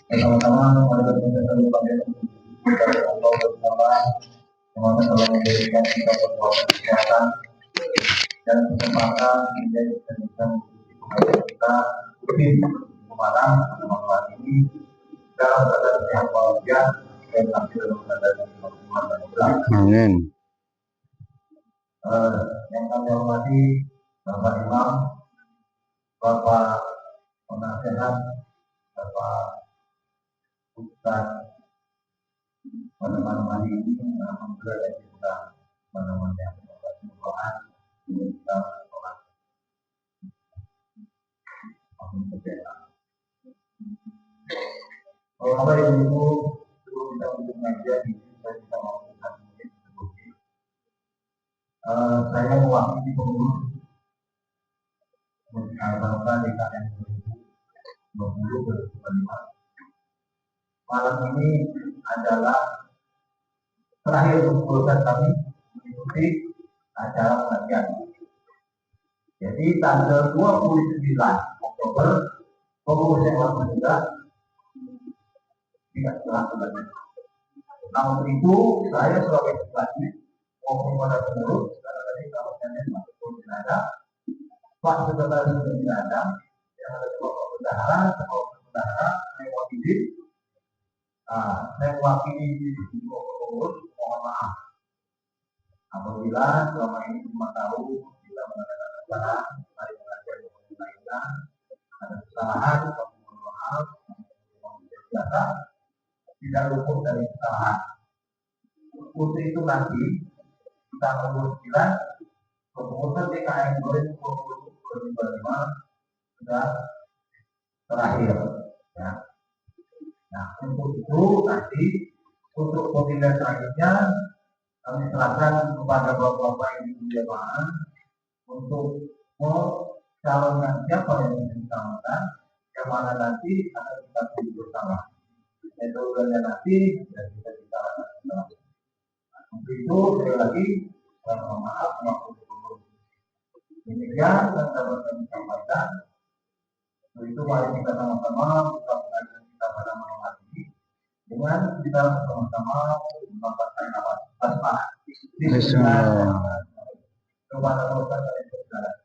Sama-sama pada kesempatan kepada Allah bersama semoga telah memberikan kita kekuatan kesehatan dan kesempatan menjadi bisa mengikuti kita di malam malam ini dalam keadaan sehat walafiat dan hasil dalam keadaan maksimal dan mudah. Amin. Yang kami hormati Bapak Imam, Bapak Penasehat, Bapak Ustaz, pada malam hari ini alhamdulillah ya kita menemani Tuhan kita sholat berjamaah. Kalau Bapak Ibu sebelum kita untuk mengajar di sini saya bisa melakukan menit seperti saya mewakili pengurus Bangsa DKM 2020-2025. Malam ini adalah terakhir proses kami mengikuti acara pengajian. Jadi tanggal 29 Oktober pengurus yang lama juga tidak terlaksana. Namun itu saya sebagai pribadi maupun pada pengurus karena tadi kalau saya masuk tidak ada, Pak Sekretaris tidak ada, yang ada Bapak Bendahara, Bapak Bendahara, mewakili. Saya mewakili pengurus, mohon maaf apabila selama ini cuma tahu kita mengadakan acara hari pengajian lainnya ada kesalahan, mohon maaf, biasa tidak luput dari kesalahan. Untuk itu nanti kita mengusulkan keputusan DKM 2020-2025 sudah terakhir. Ya. Nah, untuk itu nanti untuk pemilihan selanjutnya kami serahkan kepada bapak-bapak ibu jemaah untuk mencalonkan siapa yang dicalonkan, yang mana nanti akan kita pilih bersama. Metodenya nanti dan kita bicarakan bersama. Untuk itu sekali lagi saya mohon maaf maupun demikian yang dapat kami sampaikan. Untuk itu mari kita sama-sama buka pengajian kita pada malam hari ini dengan kita sama-sama membacakan nafas basmalah. Bismillah. Kepada Tuhan yang bersalah.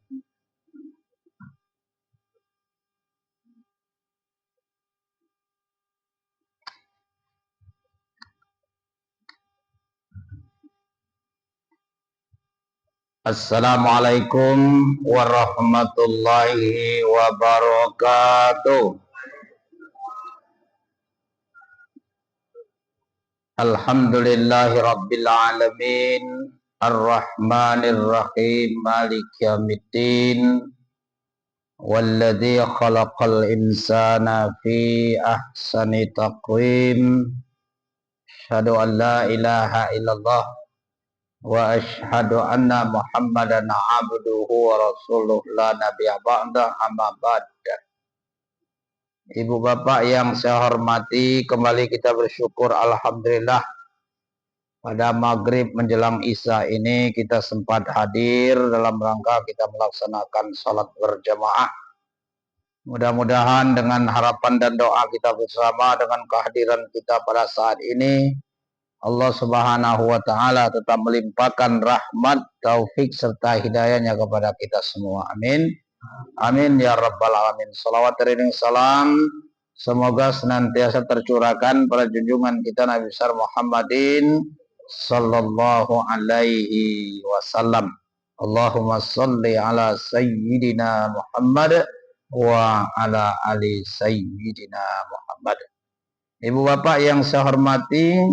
Assalamualaikum warahmatullahi wabarakatuh. Alhamdulillahi rabbil alamin, ar-rahmanir rahim, maliki yaumiddin, walladzi khalaqal insana fi ahsani taqwim. Asyhadu an la ilaha illallah wa asyhadu anna Muhammadan abduhu wa rasuluh la nabiyya ba'da, amma ba'd. Ibu bapak yang saya hormati, kembali kita bersyukur alhamdulillah pada maghrib menjelang isya ini kita sempat hadir dalam rangka kita melaksanakan salat berjamaah. Mudah-mudahan dengan harapan dan doa kita bersama dengan kehadiran kita pada saat ini Allah Subhanahu wa taala tetap melimpahkan rahmat, taufik serta hidayahnya kepada kita semua. Amin. Amin ya rabbal alamin. Salawat dan salam semoga senantiasa tercurahkan pada junjungan kita Nabi besar Muhammadin sallallahu alaihi wasallam. Allahumma shalli ala sayyidina Muhammad wa ala ali sayyidina Muhammad. Ibu bapak yang saya hormati,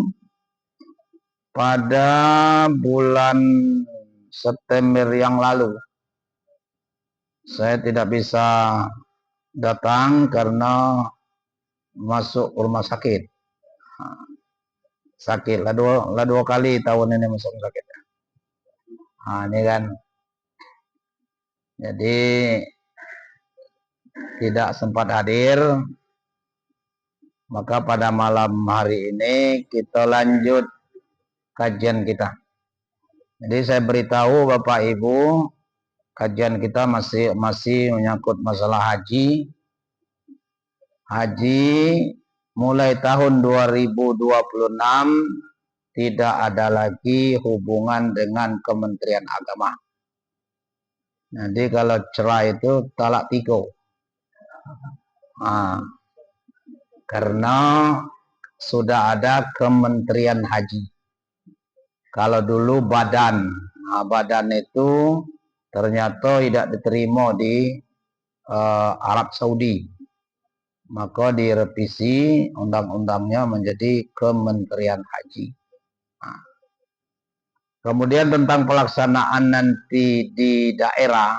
pada bulan September yang lalu saya tidak bisa datang karena masuk rumah sakit. Sakit lah dua kali tahun ini masuk sakit. Ini kan, jadi tidak sempat hadir. Maka pada malam hari ini kita lanjut kajian kita. Jadi saya beritahu Bapak Ibu, kajian kita masih menyangkut masalah haji. Haji mulai tahun 2026 tidak ada lagi hubungan dengan Kementerian Agama. Jadi kalau cerai itu talak 3. Nah, karena sudah ada Kementerian Haji. Kalau dulu badan, badan itu ternyata tidak diterima di Arab Saudi, maka direvisi undang-undangnya menjadi Kementerian Haji. Nah, kemudian tentang pelaksanaan nanti di daerah,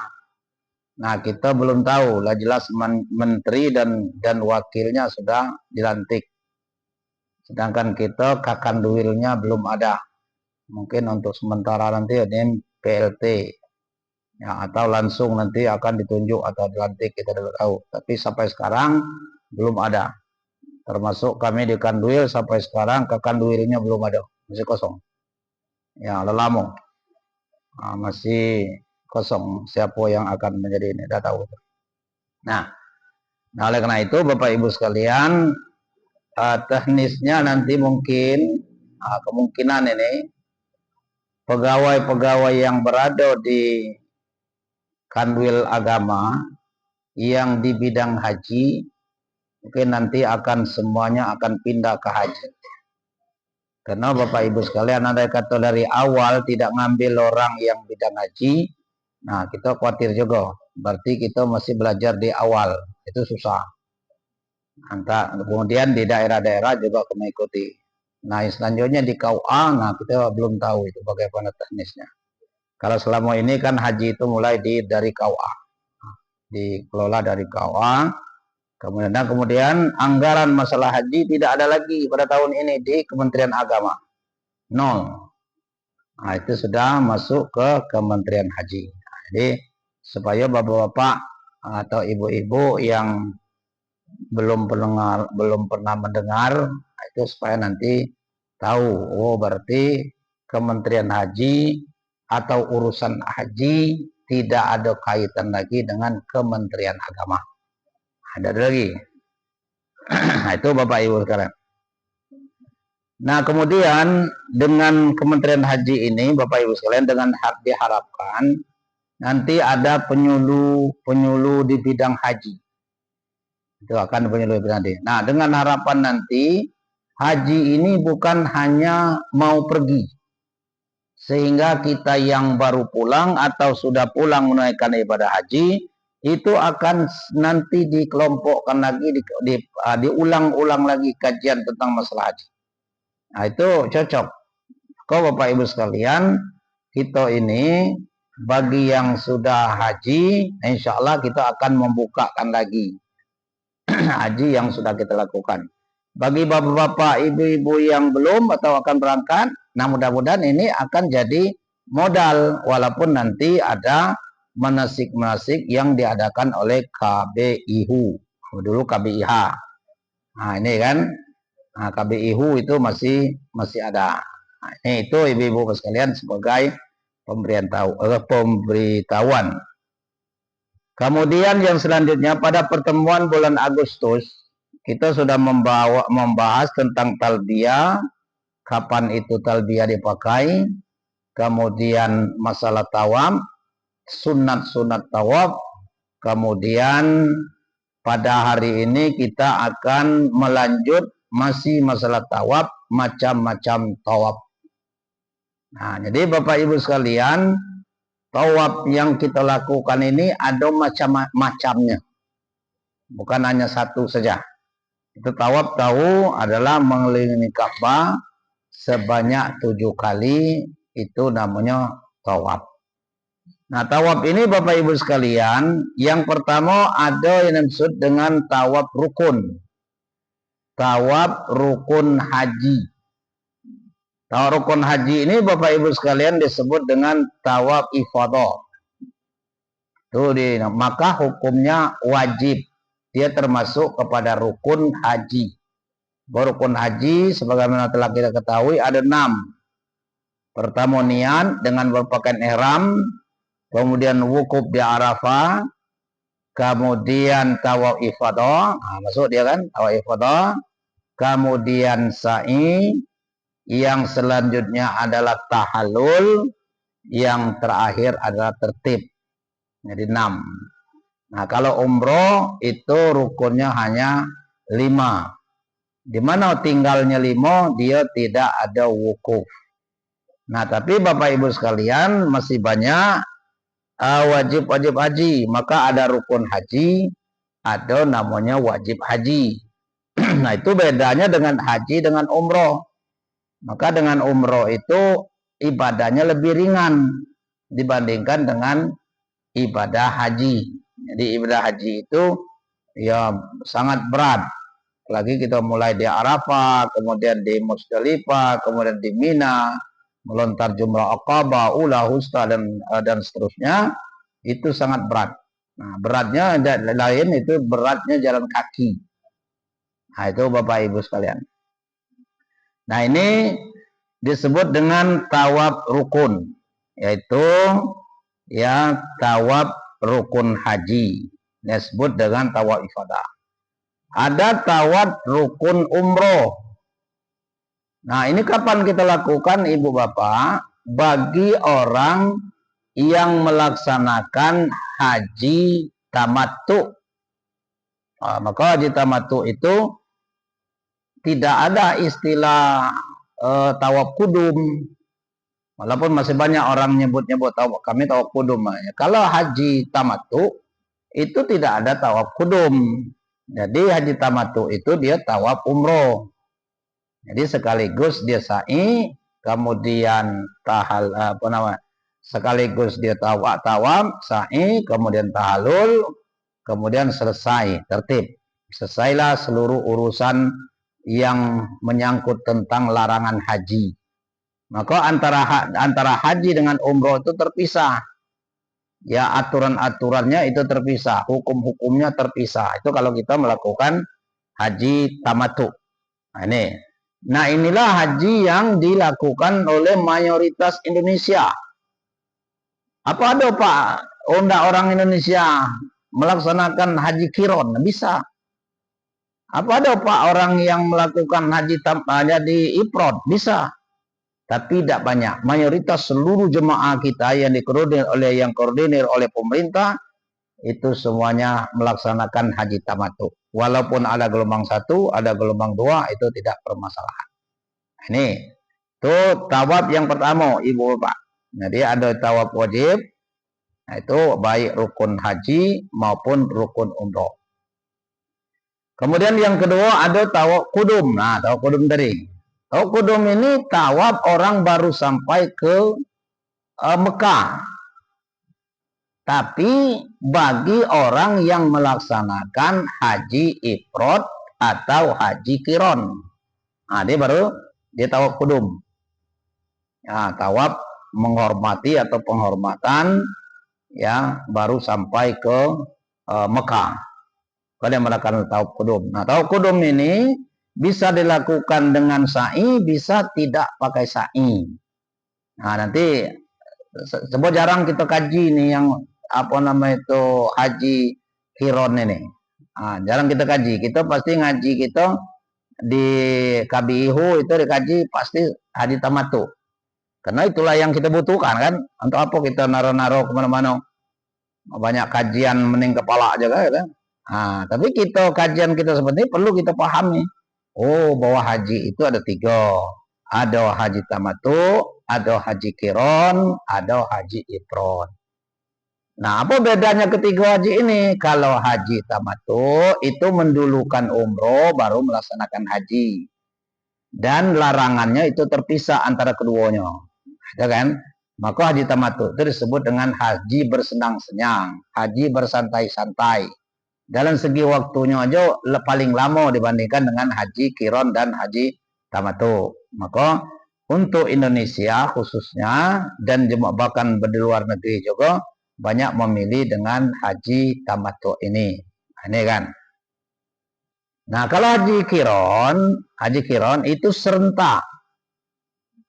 nah kita belum tahu, lah jelas menteri dan wakilnya sudah dilantik, sedangkan kita kakanduilnya belum ada. Mungkin untuk sementara nanti ada PLT, ya, atau langsung nanti akan ditunjuk atau dilantik, kita tidak tahu. Tapi sampai sekarang belum ada. Termasuk kami di Kanduil sampai sekarang kakanduilnya belum ada, masih kosong. Ya, lelamo. Nah, masih kosong siapa yang akan menjadi ini, tidak tahu. Nah, oleh karena itu Bapak Ibu sekalian, teknisnya nanti mungkin kemungkinan ini pegawai-pegawai yang berada di Kanwil Agama yang di bidang haji mungkin nanti akan semuanya akan pindah ke haji. Karena Bapak Ibu sekalian, andai kata dari awal tidak ngambil orang yang bidang haji, nah kita khawatir juga. Berarti kita masih belajar di awal, itu susah. Kemudian di daerah-daerah juga kena ikuti. Nah selanjutnya di KUA, nah kita belum tahu itu bagaimana teknisnya. Kalau selama ini kan haji itu mulai dari KUA, dikelola dari KUA. Kemudian anggaran masalah haji tidak ada lagi pada tahun ini di Kementerian Agama, 0. Nah itu sudah masuk ke Kementerian Haji. Nah, jadi supaya bapak-bapak atau ibu-ibu yang belum pernah mendengar, itu supaya nanti tahu, oh berarti Kementerian Haji atau urusan haji tidak ada kaitan lagi dengan Kementerian Agama. Ada lagi. Nah, itu Bapak Ibu sekarang. Nah, kemudian dengan Kementerian Haji ini Bapak Ibu sekalian, dengan diharapkan nanti ada penyuluh di bidang haji. Itu akan penyuluh bidang haji. Nah, dengan harapan nanti haji ini bukan hanya mau pergi, sehingga kita yang baru pulang atau sudah pulang menunaikan ibadah haji itu akan nanti dikelompokkan lagi, diulang-ulang lagi kajian tentang masalah haji. Nah itu cocok. Kau Bapak Ibu sekalian, kita ini bagi yang sudah haji, insya Allah kita akan membukakan lagi haji yang sudah kita lakukan. Bagi bapak-bapak, ibu-ibu yang belum atau akan berangkat, nah mudah-mudahan ini akan jadi modal, walaupun nanti ada manasik-manasik yang diadakan oleh KBIHU, dulu KBIH. Nah ini kan, nah, KBIHU itu masih ada. Nah, ini itu ibu-ibu sekalian sebagai pemberitahuan. Kemudian yang selanjutnya pada pertemuan bulan Agustus kita sudah membahas tentang talbiyah, kapan itu talbiyah dipakai, kemudian masalah tawaf, sunat-sunat tawaf, kemudian pada hari ini kita akan melanjut masih masalah tawaf, macam-macam tawaf. Nah, jadi Bapak Ibu sekalian, tawaf yang kita lakukan ini ada macam-macamnya, bukan hanya satu saja. Itu tawaf tahu adalah mengelilingi Ka'bah sebanyak 7 kali, itu namanya tawaf. Nah tawaf ini Bapak Ibu sekalian, yang pertama ada yang disebut dengan tawaf rukun. Tawaf rukun haji. Tawaf rukun haji ini Bapak Ibu sekalian disebut dengan tawaf ifadah. Maka hukumnya wajib. Dia termasuk kepada rukun haji. Rukun haji sebagaimana telah kita ketahui ada 6. Pertama niat dengan berpakaian ihram, kemudian wukuf di Arafah, kemudian tawaf ifadah, masuk dia kan, tawaf ifadah, kemudian sa'i, yang selanjutnya adalah tahallul, yang terakhir adalah tertib. Jadi 6. Nah, kalau umroh itu rukunnya hanya 5. Di mana tinggalnya 5, dia tidak ada wukuf. Nah, tapi Bapak Ibu sekalian masih banyak wajib-wajib haji. Maka ada rukun haji, ada namanya wajib haji. Nah, itu bedanya dengan haji dengan umroh. Maka dengan umroh itu ibadahnya lebih ringan dibandingkan dengan ibadah haji. Jadi ibadah haji itu ya sangat berat. Lagi kita mulai di Arafah, kemudian di Musdalifah, kemudian di Mina, melontar jumrah Aqabah, Ula, Wusta, dan seterusnya, itu sangat berat. Nah, beratnya lain itu beratnya jalan kaki. Nah, itu Bapak Ibu sekalian. Nah, ini disebut dengan tawaf rukun, yaitu ya tawaf rukun haji. Disebut dengan tawaf ifadah. Ada tawaf rukun umroh. Nah, ini kapan kita lakukan, Ibu Bapak? Bagi orang yang melaksanakan haji tamattu. Nah, maka haji tamattu itu tidak ada istilah tawaf kudum. Walaupun masih banyak orang nyebut-nyebut tawaf, kami tawaf kudum. Kalau haji tamattu itu tidak ada tawaf kudum. Jadi haji tamattu itu dia tawaf umroh. Jadi sekaligus dia sa'i, kemudian sekaligus dia tawaf, sa'i, kemudian tahallul, kemudian selesai tertib. Selesailah seluruh urusan yang menyangkut tentang larangan haji. Maka antara haji dengan umroh itu terpisah. Ya, aturan-aturannya itu terpisah, hukum-hukumnya terpisah. Itu kalau kita melakukan haji tamattu. Nah, inilah haji yang dilakukan oleh mayoritas Indonesia. Apa ada Pak orang Indonesia melaksanakan haji kiron? Bisa. Apa ada Pak orang yang melakukan haji ifrad? Bisa. Tapi tidak banyak. Mayoritas seluruh jemaah kita yang koordinir oleh pemerintah itu semuanya melaksanakan haji tamattu. Walaupun ada gelombang 1, ada gelombang 2, itu tidak permasalahan. Ini itu tawaf yang pertama, Ibu Bapak. Jadi ada tawaf wajib, itu baik rukun haji maupun rukun umroh. Kemudian yang kedua ada tawaf kudum. Nah, tawaf kudum tadi. Tawaf kudum ini tawaf orang baru sampai ke Mekah. Tapi bagi orang yang melaksanakan haji ifrad atau haji kiron. Nah, dia tawaf kudum. Ya, tawaf menghormati atau penghormatan ya baru sampai ke Mekah. Kalian melakukan tawaf kudum. Nah, tawaf kudum ini bisa dilakukan dengan sa'i, bisa tidak pakai sa'i. Nah, nanti sebab jarang kita kaji nih yang haji kiron ini. Nah, jarang kita kaji. Kita pasti ngaji kita di KBIHU itu dikaji pasti haji tamattu. Karena itulah yang kita butuhkan kan. Untuk apa kita naro-naro kemana-mana. Banyak kajian mening kepala aja kan. Nah, tapi kajian kita seperti ini perlu kita pahami. Oh, bahwa haji itu ada 3. Ada haji tamattu, ada haji kiron, ada haji ifrad. Nah, apa bedanya ketiga haji ini? Kalau haji tamattu itu mendulukan umroh baru melaksanakan haji. Dan larangannya itu terpisah antara keduanya. Ya kan? Maka haji tamattu itu disebut dengan haji bersenang-senang, haji bersantai-santai. Dalam segi waktunya aja paling lama dibandingkan dengan haji kiron dan haji tamattu. Maka untuk Indonesia khususnya dan bahkan di luar negeri juga banyak memilih dengan haji tamattu ini. Nah, ini kan. Nah, kalau haji kiron itu serentak.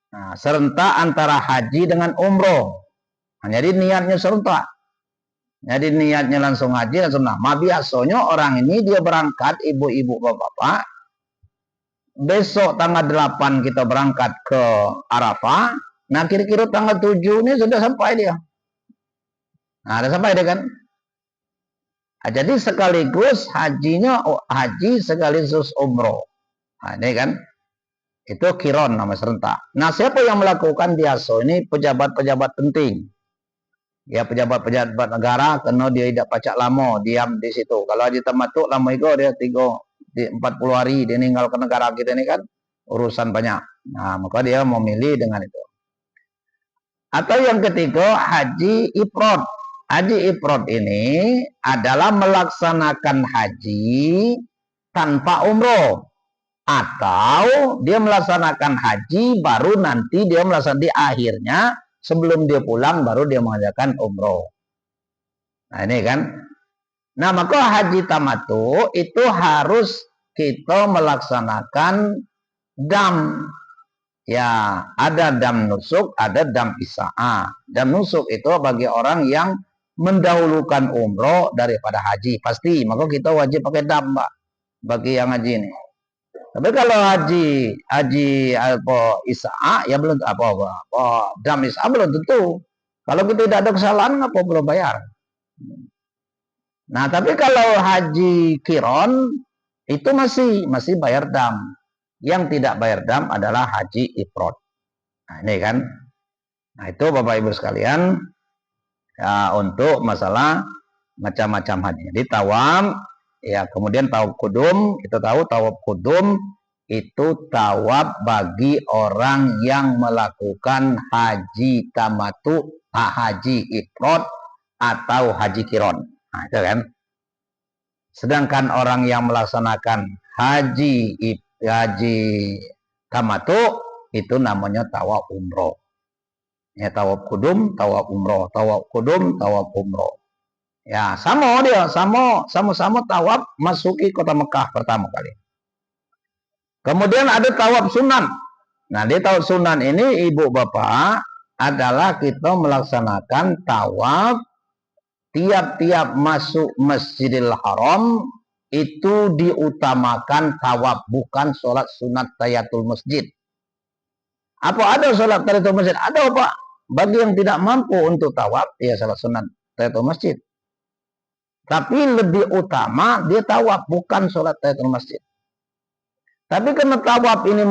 Nah, serentak antara haji dengan umroh. Nah, jadi niatnya serentak. Jadi niatnya langsung haji langsung. Nah, biasanya orang ini dia berangkat, ibu-ibu bapak-bapak, besok tanggal 8 kita berangkat ke Arafah, nah kira-kira tanggal 7 ini sudah sampai dia. Nah, udah sampai dia kan. Nah, jadi sekaligus hajinya haji sekaligus umroh. Nah, ini kan itu kiron nama serentak. Nah, siapa yang melakukan biasa ini pejabat-pejabat penting. Ya pejabat-pejabat negara kena dia tidak pacak lama diam di situ. Kalau haji tamattu lama itu dia 40 hari dia meninggal ke negara kita ini kan urusan banyak. Nah, maka dia memilih dengan itu. Atau yang ketiga haji ifrad. Haji ifrad ini adalah melaksanakan haji tanpa umroh. Atau dia melaksanakan haji baru nanti dia melaksanakan di akhirnya sebelum dia pulang baru dia mengerjakan umroh. Nah ini kan. Nah maka haji tamattu itu harus kita melaksanakan dam. Ya ada dam nusuk, ada dam isa'ah. Dam nusuk itu bagi orang yang mendahulukan umroh daripada haji. Pasti, maka kita wajib pakai dam, Mbak. Bagi yang haji ini. Tapi kalau haji apa isa'ah ya belum apa dam isa'ah belum tentu. Kalau kita tidak ada kesalahan ngapa belum bayar. Nah, tapi kalau haji kiron itu masih bayar dam. Yang tidak bayar dam adalah haji ifrad. Nah, ini kan. Nah, itu Bapak Ibu sekalian ya untuk masalah macam-macam haji. Jadi tawaf ya, kemudian tawaf kudum, kita tahu tawaf kudum itu tawaf bagi orang yang melakukan haji tamattu, haji ifrad atau haji kiron. Nah, itu kan. Sedangkan orang yang melaksanakan haji tamattu itu namanya tawaf umroh. Ya, tawaf kudum, tawaf umroh, tawaf kudum, tawaf umroh. Ya, sama-sama tawaf masuki kota Mekah pertama kali. Kemudian ada tawaf sunan. Nah, di tawaf sunan ini ibu bapak adalah kita melaksanakan tawaf tiap-tiap masuk Masjidil Haram itu diutamakan tawaf, bukan sholat sunat tahiyatul masjid. Apa ada sholat tahiyatul masjid? Ada Pak. Bagi yang tidak mampu untuk tawaf, ya sholat sunat tahiyatul masjid. Tapi lebih utama dia tawaf, bukan sholat tahiyatul masjid. Tapi karena tawaf ini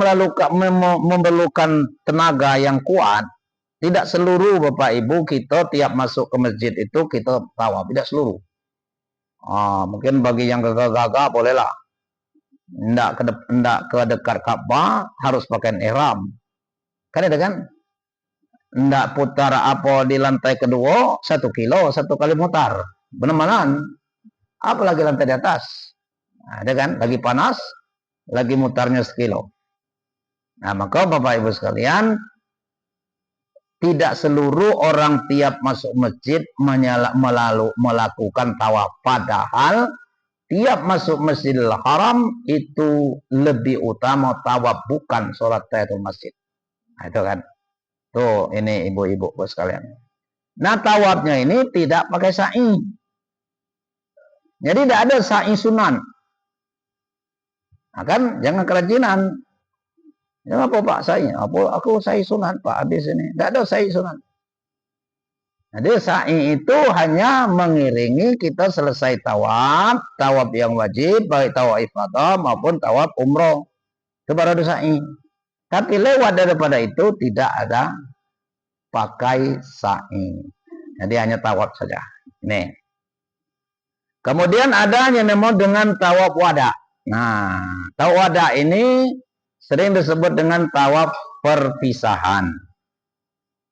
memerlukan tenaga yang kuat, tidak seluruh Bapak Ibu kita tiap masuk ke masjid itu kita tawaf, tidak seluruh. Mungkin bagi yang gagah-gagah bolehlah. Ndak ke dekat Ka'bah harus pakai ihram. Kan ada kan? Ndak putar apa di lantai kedua 1 kilo 1 kali mutar. Benar-benar. Apalagi lantai di atas. Nah, ada kan? Lagi panas, lagi mutarnya 1 kilo. Nah, maka Bapak Ibu sekalian, tidak seluruh orang tiap masuk masjid melakukan tawaf. Padahal tiap masuk Masjidil Haram itu lebih utama tawaf, bukan sholat tahiyatul masjid. Nah, itu kan. Tuh, ini ibu-ibu sekalian. Nah, tawafnya ini tidak pakai sa'i. Jadi tidak ada sa'i sunan. Nah, kan jangan kerajinan. Ya apa Pak sa'i? Aku sa'i sunan Pak habis ini. Tidak ada sa'i sunan. Jadi sa'i itu hanya mengiringi kita selesai tawaf yang wajib, baik tawaf ifadah maupun tawaf umroh. Itu baru ada sa'i. Tapi lewat daripada itu tidak ada pakai sa'i. Jadi hanya tawaf saja. Ini. Kemudian ada yang namanya dengan tawaf wada. Nah, tawaf wada ini sering disebut dengan tawaf perpisahan.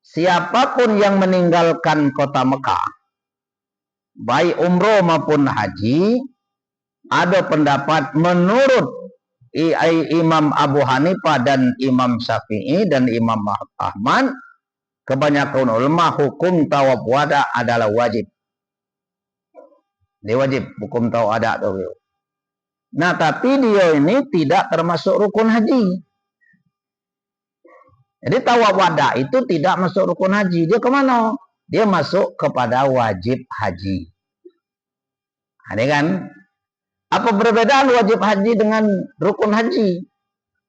Siapapun yang meninggalkan kota Mekah, baik umroh maupun haji, ada pendapat menurut Imam Abu Hanifah dan Imam Syafi'i dan Imam Ahmad, kebanyakan ulama hukum tawaf wada adalah wajib. Dia wajib hukum tawaf wada itu. Nah, tapi dia ini tidak termasuk rukun haji. Jadi tawaf wada itu tidak masuk rukun haji. Dia kemana? Dia masuk kepada wajib haji. Nah, ini kan. Apa perbedaan wajib haji dengan rukun haji?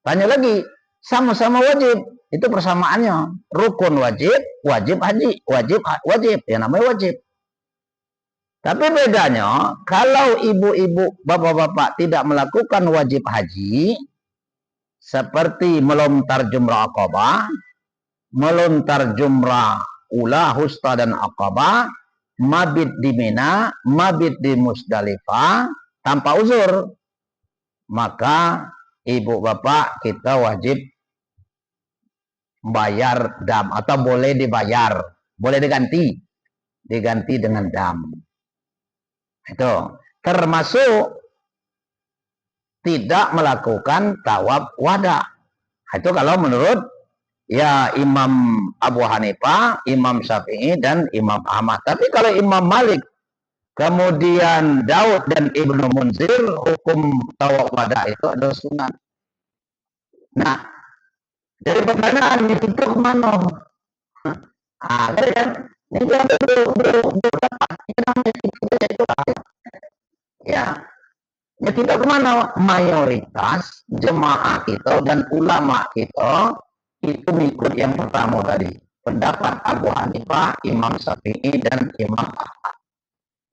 Tanya lagi, sama-sama wajib. Itu persamaannya. Rukun wajib, wajib haji, wajib. Ya namanya wajib. Tapi bedanya, kalau ibu-ibu, bapak-bapak tidak melakukan wajib haji, seperti melontar jumrah Aqabah, melontar jumrah ula, husta, dan Aqabah, mabit di Mina, mabit di Musdalifah, tanpa uzur, maka ibu bapak kita wajib bayar dam, atau boleh dibayar, boleh diganti dengan dam. Itu termasuk tidak melakukan tawaf wada. Itu kalau menurut ya Imam Abu Hanifah, Imam Syafi'i, dan Imam Ahmad. Tapi kalau Imam Malik, kemudian Daud dan Ibnu Munzir, hukum tawaf wada itu adalah sunat. Nah, dari pertanyaan itu kemana? Kan ini ya, ya kita kemana? Mayoritas jemaah kita dan ulama kita itu mengikut yang pertama tadi, pendapat Abu Hanifah, Imam Syafi'i, dan Imam Ahmad.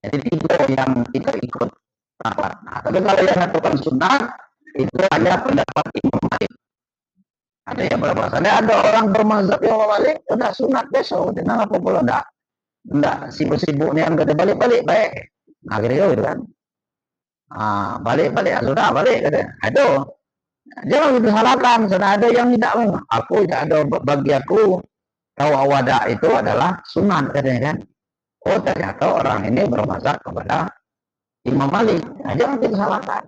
Jadi tiga yang kita ikut pendapat. Nah, tapi kalau yang melakukan sunnah itu hanya pendapat Imam Malik. Ada yang bermasalah, ada orang bermazhab yang Malik, udah sunat besok, dan apa pula enggak sibuk-sibuk nih, enggak ada balik baik. Akhirnya gitu kan. Balik, sudah balik katanya. Aduh, jangan disalahkan, sudah ada yang tidak, aku tidak ada, bagi aku tawaf wada itu adalah sunat katanya kan. Oh, ternyata orang ini bermazhab kepada Imam Malik. Nah, jangan disalahkan.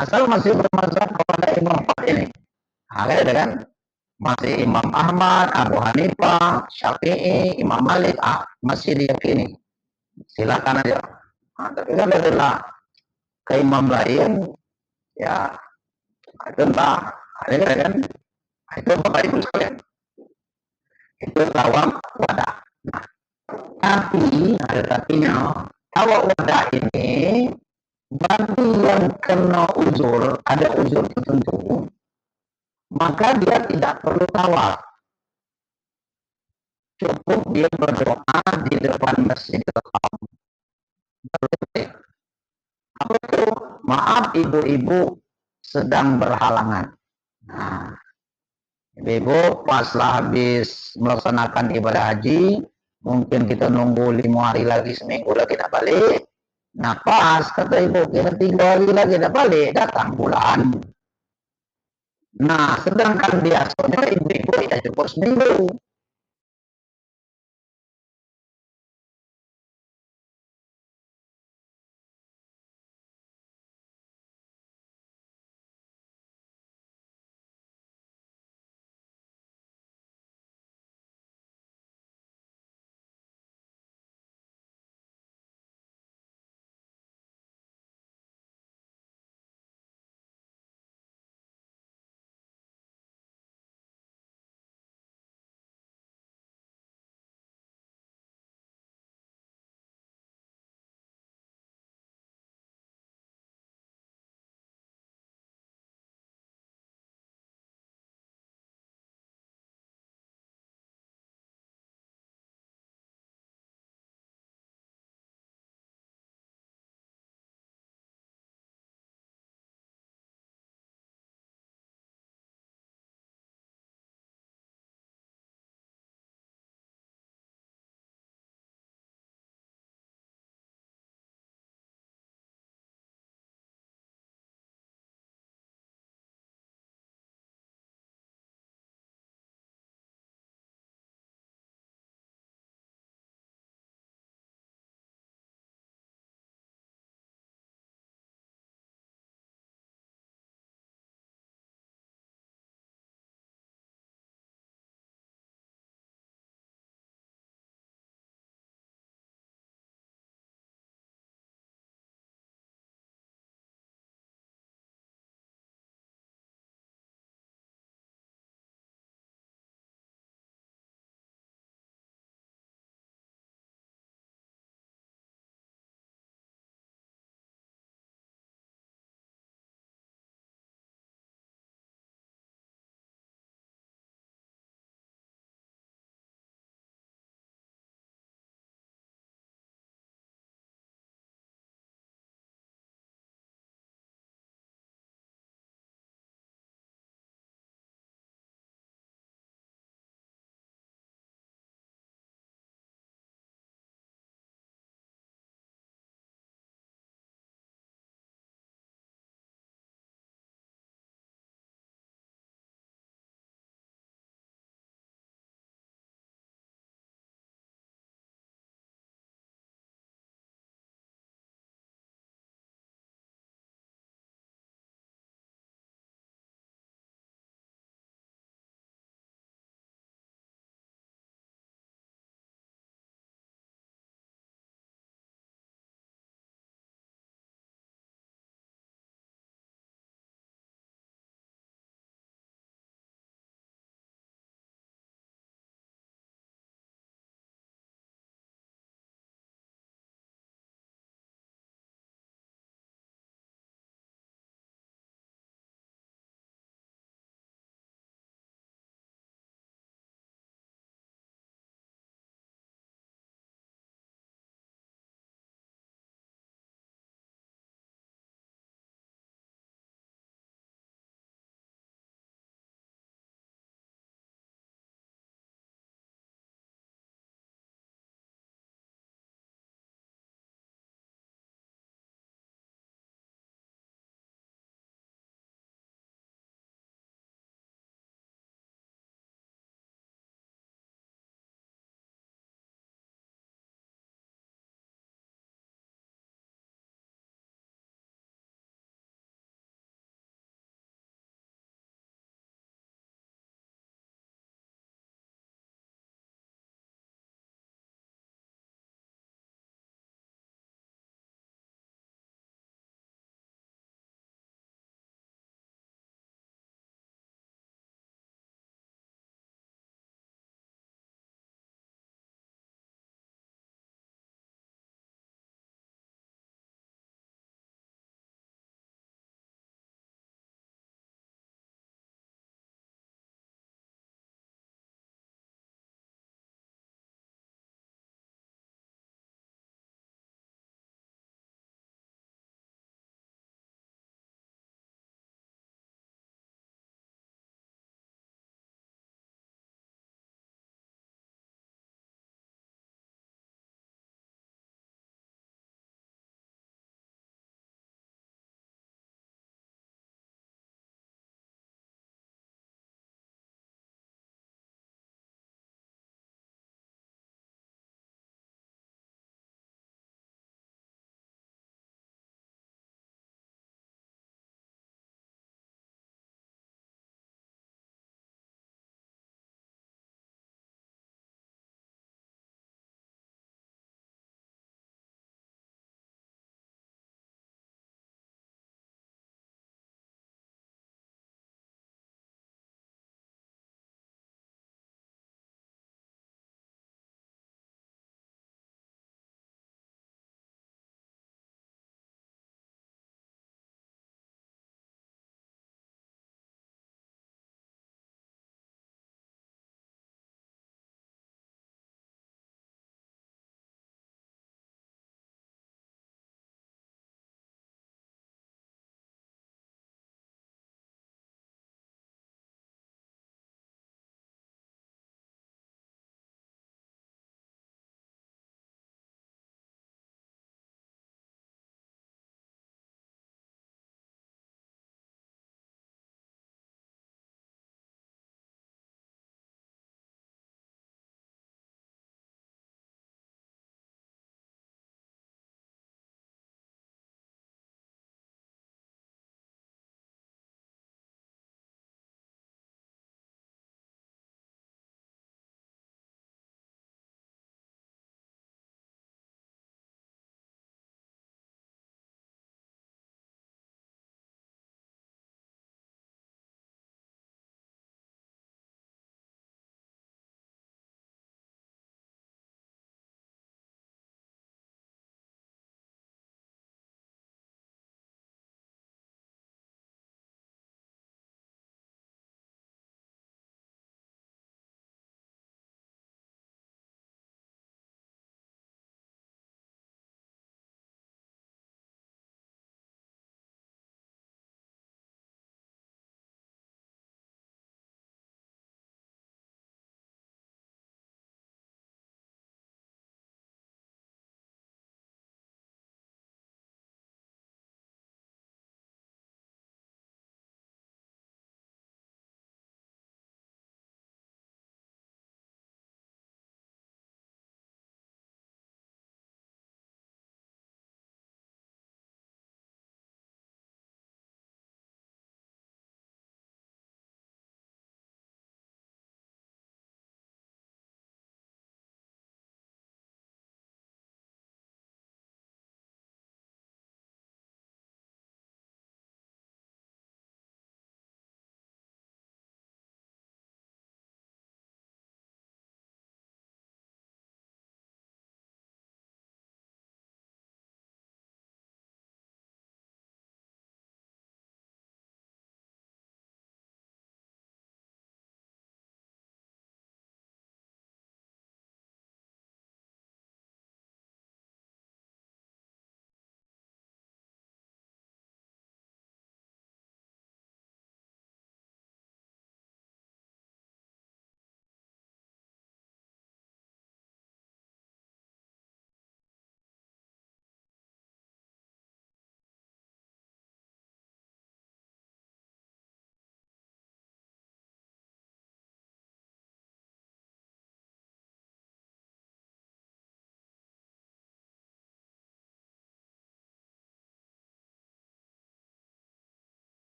Asal masih bermazhab kepada Imam Malik ini. Ada kan? Masih Imam Ahmad, Abu Hanifah, Syafi'i, Imam Malik, masih diyakini. Silakan aja. Tapi kalau adalah ke imam lain, ya itu entah. Ada kan? Itu Bapak Ibu sekalian. Itu tawaf wada. Nah, tapi ada tapinya. Tawaf wada ini bagi yang kena uzur, ada uzur tertentu, maka dia tidak perlu tawaf. Cukup dia berdoa di depan Masjidil Haram. Apa itu? Maaf ibu-ibu sedang berhalangan. Nah, ibu-ibu paslah habis melaksanakan ibadah haji, mungkin kita nunggu 5 hari lagi, seminggu lagi tidak balik. Nah pas kata ibu, kita 3 hari lagi tidak balik, datang bulan. Nah sedangkan biasanya ibu-ibu tidak cukup seminggu,